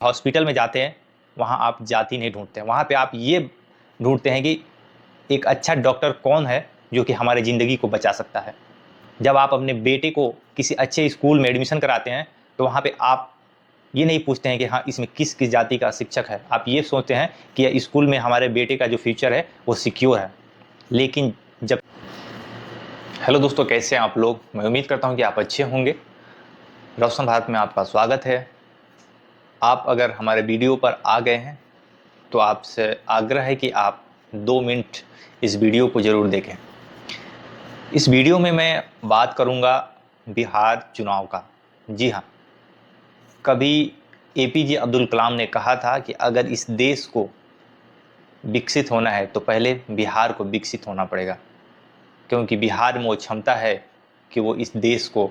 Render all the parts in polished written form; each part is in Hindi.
हॉस्पिटल में जाते हैं, वहाँ आप जाति नहीं ढूंढते हैं, वहाँ पे आप ये ढूंढते हैं कि एक अच्छा डॉक्टर कौन है जो कि हमारे ज़िंदगी को बचा सकता है। जब आप अपने बेटे को किसी अच्छे स्कूल में एडमिशन कराते हैं, तो वहाँ पे आप ये नहीं पूछते हैं कि हाँ, इसमें किस किस जाति का शिक्षक है। आप ये सोचते हैं कि यह स्कूल में हमारे बेटे का जो फ्यूचर है वो सिक्योर है। लेकिन जब हेलो दोस्तों, कैसे हैं आप लोग? मैं उम्मीद करता हूँ कि आप अच्छे होंगे। रोशन भारत में आपका स्वागत है। आप अगर हमारे वीडियो पर आ गए हैं तो आपसे आग्रह है कि आप 2 मिनट इस वीडियो को ज़रूर देखें। इस वीडियो में मैं बात करूंगा बिहार चुनाव का। जी हाँ, कभी एपीजे अब्दुल कलाम ने कहा था कि अगर इस देश को विकसित होना है तो पहले बिहार को विकसित होना पड़ेगा, क्योंकि बिहार में वो क्षमता है कि वो इस देश को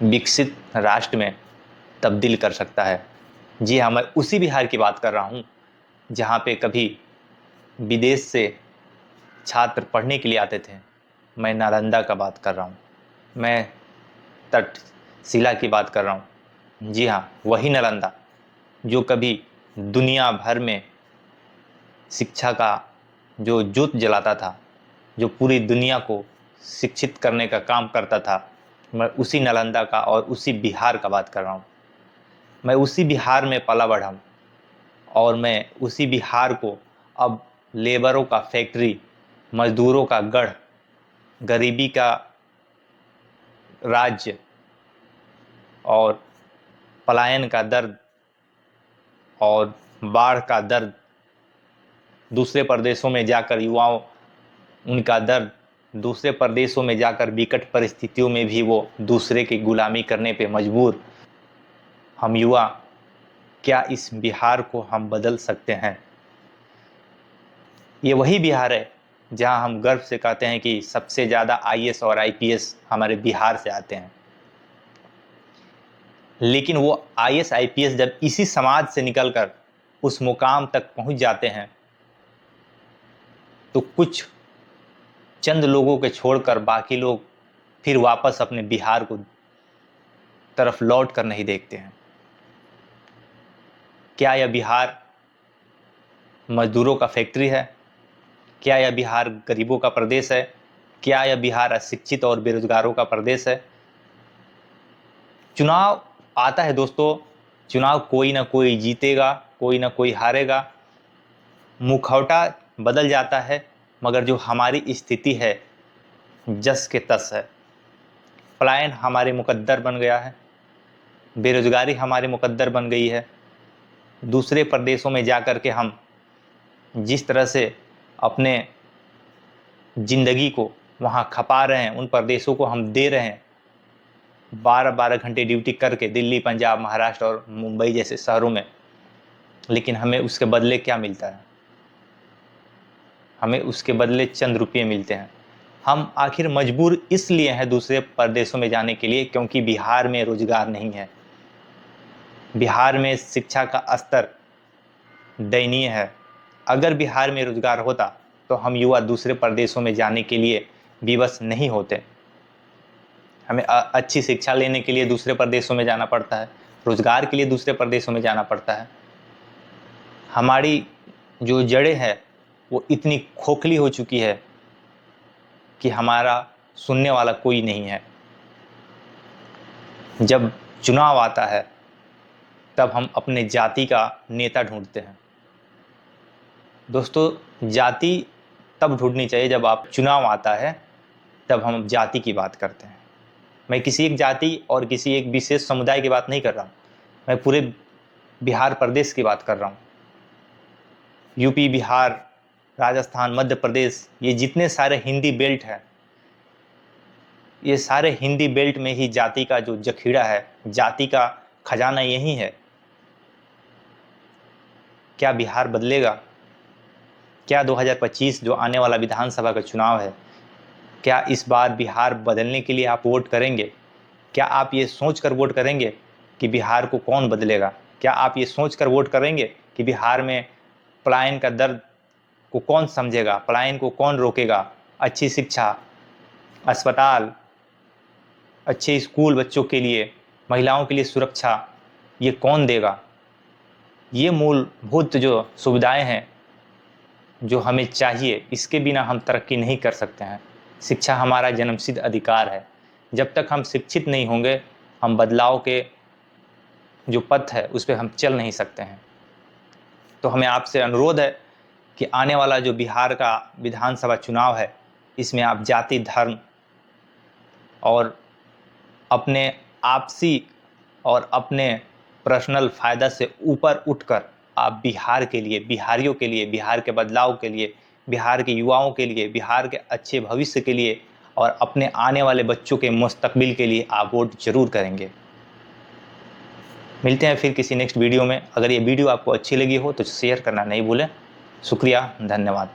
विकसित राष्ट्र में तब्दील कर सकता है। जी हाँ, मैं उसी बिहार की बात कर रहा हूँ जहाँ पे कभी विदेश से छात्र पढ़ने के लिए आते थे। मैं नालंदा का बात कर रहा हूँ, मैं तक्षशिला की बात कर रहा हूँ। जी हाँ, वही नालंदा जो कभी दुनिया भर में शिक्षा का जो ज्योत जलाता था, जो पूरी दुनिया को शिक्षित करने का काम करता था। मैं उसी नालंदा का और उसी बिहार का बात कर रहा हूँ। मैं उसी बिहार में पला बढ़ा हूँ और मैं उसी बिहार को अब लेबरों का फैक्ट्री, मजदूरों का गढ़, गरीबी का राज्य और पलायन का दर्द और बाढ़ का दर्द, दूसरे प्रदेशों में जाकर युवाओं उनका दर्द, दूसरे प्रदेशों में जाकर विकट परिस्थितियों में भी वो दूसरे की गुलामी करने पे मजबूर। हम युवा, क्या इस बिहार को हम बदल सकते हैं? ये वही बिहार है जहां हम गर्व से कहते हैं कि सबसे ज़्यादा आईएएस और आईपीएस हमारे बिहार से आते हैं। लेकिन वो आईएएस आईपीएस जब इसी समाज से निकलकर उस मुकाम तक पहुंच जाते हैं तो कुछ चंद लोगों के छोड़कर बाकी लोग फिर वापस अपने बिहार को तरफ लौट कर नहीं देखते हैं। क्या यह बिहार मजदूरों का फैक्ट्री है? क्या यह बिहार गरीबों का प्रदेश है? क्या यह बिहार अशिक्षित और बेरोजगारों का प्रदेश है? चुनाव आता है दोस्तों, चुनाव कोई ना कोई जीतेगा, कोई ना कोई हारेगा, मुखौटा बदल जाता है, मगर जो हमारी स्थिति है जस के तस है। पलायन हमारे मुकद्दर बन गया है, बेरोजगारी हमारे मुकद्दर बन गई है। दूसरे प्रदेशों में जाकर के हम जिस तरह से अपने ज़िंदगी को वहाँ खपा रहे हैं, उन प्रदेशों को हम दे रहे हैं 12-12 घंटे ड्यूटी करके दिल्ली, पंजाब, महाराष्ट्र और मुंबई जैसे शहरों में। लेकिन हमें उसके बदले क्या मिलता है? हमें उसके बदले चंद रुपये मिलते हैं। हम आखिर मजबूर इसलिए हैं दूसरे प्रदेशों में जाने के लिए क्योंकि बिहार में रोजगार नहीं है। बिहार में शिक्षा का स्तर दयनीय है। अगर बिहार में रोजगार होता तो हम युवा दूसरे प्रदेशों में जाने के लिए विवश नहीं होते। हमें अच्छी शिक्षा लेने के लिए दूसरे प्रदेशों में जाना पड़ता है, रोजगार के लिए दूसरे प्रदेशों में जाना पड़ता है। हमारी जो जड़ें हैं वो इतनी खोखली हो चुकी है कि हमारा सुनने वाला कोई नहीं है। जब चुनाव आता है तब हम अपने जाति का नेता ढूंढते हैं। दोस्तों, जाति तब ढूंढनी चाहिए जब आप चुनाव आता है तब हम जाति की बात करते हैं। मैं किसी एक जाति और किसी एक विशेष समुदाय की बात नहीं कर रहा हूँ, मैं पूरे बिहार प्रदेश की बात कर रहा हूँ। यूपी, बिहार, राजस्थान, मध्य प्रदेश, ये जितने सारे हिंदी बेल्ट हैं, ये सारे हिंदी बेल्ट में ही जाति का जो जखीरा है, जाति का खजाना यही है। क्या बिहार बदलेगा? क्या 2025 जो आने वाला विधानसभा का चुनाव है, क्या इस बार बिहार बदलने के लिए आप वोट करेंगे? क्या आप ये सोचकर वोट करेंगे कि बिहार को कौन बदलेगा? क्या आप ये सोचकर वोट करेंगे कि बिहार में पलायन का दर्द को कौन समझेगा, पलायन को कौन रोकेगा? अच्छी शिक्षा, अस्पताल, अच्छे स्कूल बच्चों के लिए, महिलाओं के लिए सुरक्षा, ये कौन देगा? ये मूलभूत जो सुविधाएं हैं जो हमें चाहिए, इसके बिना हम तरक्की नहीं कर सकते हैं। शिक्षा हमारा जन्मसिद्ध अधिकार है। जब तक हम शिक्षित नहीं होंगे, हम बदलाव के जो पथ है उस पे हम चल नहीं सकते हैं। तो हमें आपसे अनुरोध है कि आने वाला जो बिहार का विधानसभा चुनाव है, इसमें आप जाति, धर्म और अपने आपसी और अपने पर्सनल फ़ायदा से ऊपर उठकर आप बिहार के लिए, बिहारियों के लिए, बिहार के बदलाव के लिए, बिहार के युवाओं के लिए, बिहार के अच्छे भविष्य के लिए और अपने आने वाले बच्चों के मुस्तकबिल के लिए आप वोट ज़रूर करेंगे। मिलते हैं फिर किसी नेक्स्ट वीडियो में। अगर ये वीडियो आपको अच्छी लगी हो तो शेयर करना नहीं भूलें। शुक्रिया, धन्यवाद।